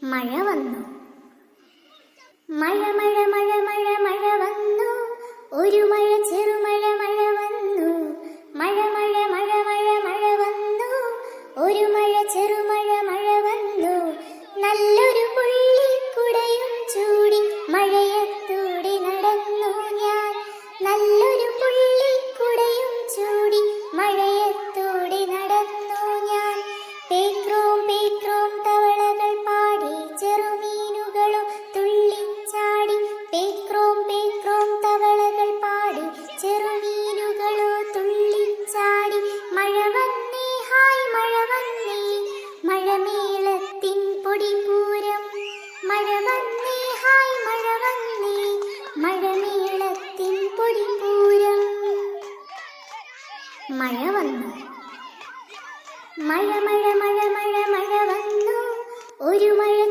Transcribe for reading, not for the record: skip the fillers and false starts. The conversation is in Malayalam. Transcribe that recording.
മഴ വന്നു. മഴ മഴ മഴ മഴ മഴ വന്നു. ഒരു മഴ ചെറുമഴ മഴ വന്നു. മഴ മഴ മഴ മഴ മഴ വന്നു. ഒരു മഴ ചെറുമഴ മഴ വന്നു. നല്ലൊരു പുള്ളിക്കുടയും ചൂടി മഴയത്തൂടെ നടന്നു ഞാൻ. നല്ലൊരു പുള്ളിക്കുടയും ചൂടി മഴയത്തൂടെ നടന്നു ഞാൻ. പേക്രോം പേക്രോം തവളകൾ പാടി ചെറുമീനുകളും തുള്ളിച്ചാടി. പേക്രോം പേക്രോം തവളകൾ പാടി ചെറുമീനുകളോ തുള്ളിച്ചാടി. മഴ വന്നേ ഹായ് മഴ വന്നേ മഴമേളത്തിൻ പൊടിപൂരം. മഴ വന്നേ ഹായ് മഴ വന്നേ മഴമേളത്തിൻ പൊടിപൂരം. മഴ വന്നു. മഴ മഴ മഴ മഴ മഴ വന്നു. ഒരു മഴ